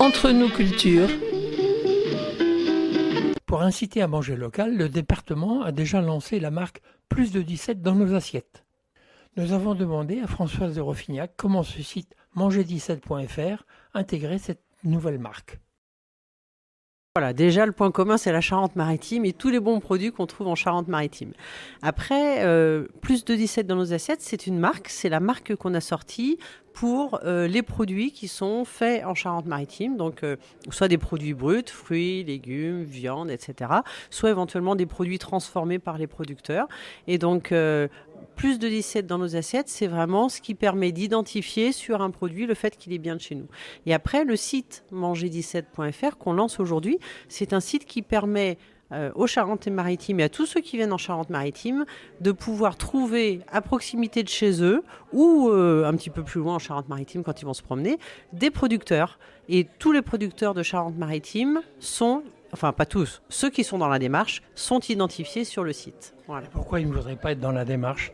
Entre nous cultures. Pour inciter à manger local, le département a déjà lancé la marque Plus de 17 dans nos assiettes. Nous avons demandé à Françoise de Roffignac comment ce site manger17.fr intégrait cette nouvelle marque. Voilà, déjà le point commun c'est la Charente-Maritime et tous les bons produits qu'on trouve en Charente-Maritime. Après, Plus de 17 dans nos assiettes, c'est une marque, c'est la marque qu'on a sortie pour les produits qui sont faits en Charente-Maritime, donc soit des produits bruts, fruits, légumes, viande, etc., soit éventuellement des produits transformés par les producteurs. Et donc, Plus de 17 dans nos assiettes, c'est vraiment ce qui permet d'identifier sur un produit le fait qu'il est bien de chez nous. Et après, le site manger17.fr qu'on lance aujourd'hui, c'est un site qui permet aux Charentes-Maritimes et à tous ceux qui viennent en Charente-Maritime de pouvoir trouver à proximité de chez eux ou un petit peu plus loin en Charente-Maritime quand ils vont se promener, des producteurs. Et tous les producteurs de Charente-Maritime sont, enfin pas tous, ceux qui sont dans la démarche sont identifiés sur le site. Voilà. Pourquoi ils ne voudraient pas être dans la démarche ?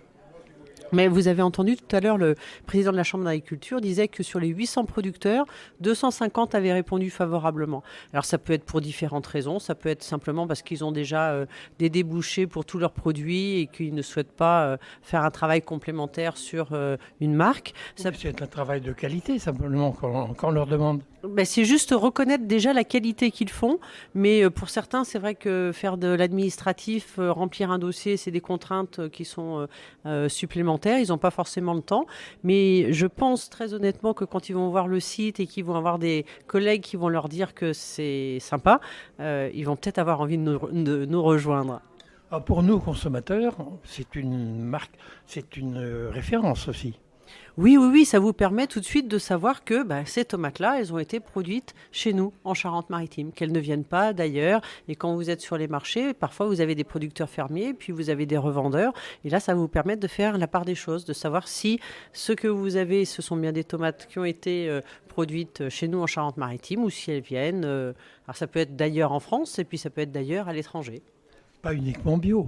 Mais vous avez entendu tout à l'heure, le président de la Chambre d'agriculture disait que sur les 800 producteurs, 250 avaient répondu favorablement. Alors ça peut être pour différentes raisons, ça peut être simplement parce qu'ils ont déjà des débouchés pour tous leurs produits et qu'ils ne souhaitent pas faire un travail complémentaire sur une marque. Ça peut être un travail de qualité simplement qu'on leur demande. Ben, c'est juste reconnaître déjà la qualité qu'ils font, mais pour certains, c'est vrai que faire de l'administratif, remplir un dossier, c'est des contraintes qui sont supplémentaires, ils n'ont pas forcément le temps, mais je pense très honnêtement que quand ils vont voir le site et qu'ils vont avoir des collègues qui vont leur dire que c'est sympa, ils vont peut-être avoir envie de nous rejoindre. Alors pour nous, consommateurs, c'est une marque, c'est une référence aussi. Oui, ça vous permet tout de suite de savoir que ces tomates-là, elles ont été produites chez nous, en Charente-Maritime, qu'elles ne viennent pas d'ailleurs. Et quand vous êtes sur les marchés, parfois vous avez des producteurs fermiers, puis vous avez des revendeurs. Et là, ça va vous permettre de faire la part des choses, de savoir si ce que vous avez, ce sont bien des tomates qui ont été produites chez nous en Charente-Maritime, ou si elles viennent, alors ça peut être d'ailleurs en France, et puis ça peut être d'ailleurs à l'étranger. Pas uniquement bio.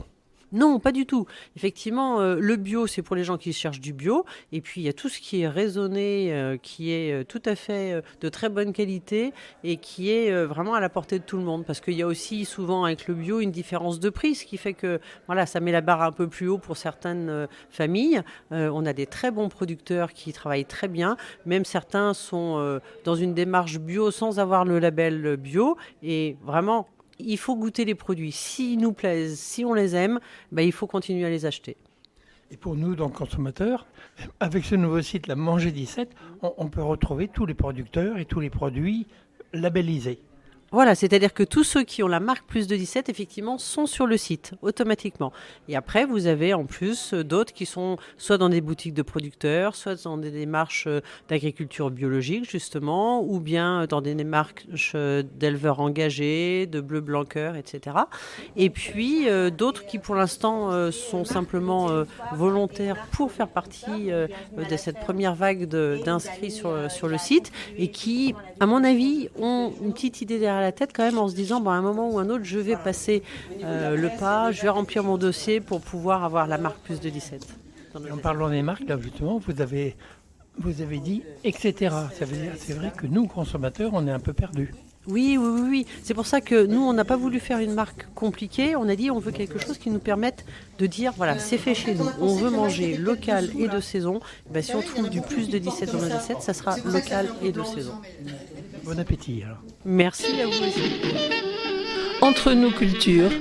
Non, pas du tout. Effectivement, le bio, c'est pour les gens qui cherchent du bio. Et puis, il y a tout ce qui est raisonné, qui est tout à fait de très bonne qualité et qui est vraiment à la portée de tout le monde. Parce qu'il y a aussi souvent avec le bio une différence de prix, ce qui fait que voilà, ça met la barre un peu plus haut pour certaines familles. On a des très bons producteurs qui travaillent très bien. Même certains sont dans une démarche bio sans avoir le label bio. Et vraiment, il faut goûter les produits. S'ils nous plaisent, si on les aime, il faut continuer à les acheter. Et pour nous, donc consommateurs, avec ce nouveau site, la Manger 17, on peut retrouver tous les producteurs et tous les produits labellisés. Voilà, c'est-à-dire que tous ceux qui ont la marque Plus de 17, effectivement, sont sur le site, automatiquement. Et après, vous avez en plus d'autres qui sont soit dans des boutiques de producteurs, soit dans des démarches d'agriculture biologique, justement, ou bien dans des démarches d'éleveurs engagés, de bleu blanc cœur, etc. Et puis, d'autres qui, pour l'instant, sont simplement volontaires pour faire partie de cette première vague d'inscrits sur le site et qui, à mon avis, ont une petite idée derrière la tête quand même en se disant à un moment ou un autre je vais passer le pas, je vais remplir mon dossier pour pouvoir avoir la marque Plus de 17. En parlant des marques, là justement, vous avez dit etc. Ça veut dire, c'est vrai que nous, consommateurs, on est un peu perdus. Oui. C'est pour ça que nous, on n'a pas voulu faire une marque compliquée. On a dit on veut quelque chose qui nous permette de dire voilà, c'est fait chez nous. On veut manger local et de saison. Si on trouve du Plus de 17 dans nos assiettes, ça sera local et de saison. Bon appétit alors. Merci à vous aussi. Entre nous cultures.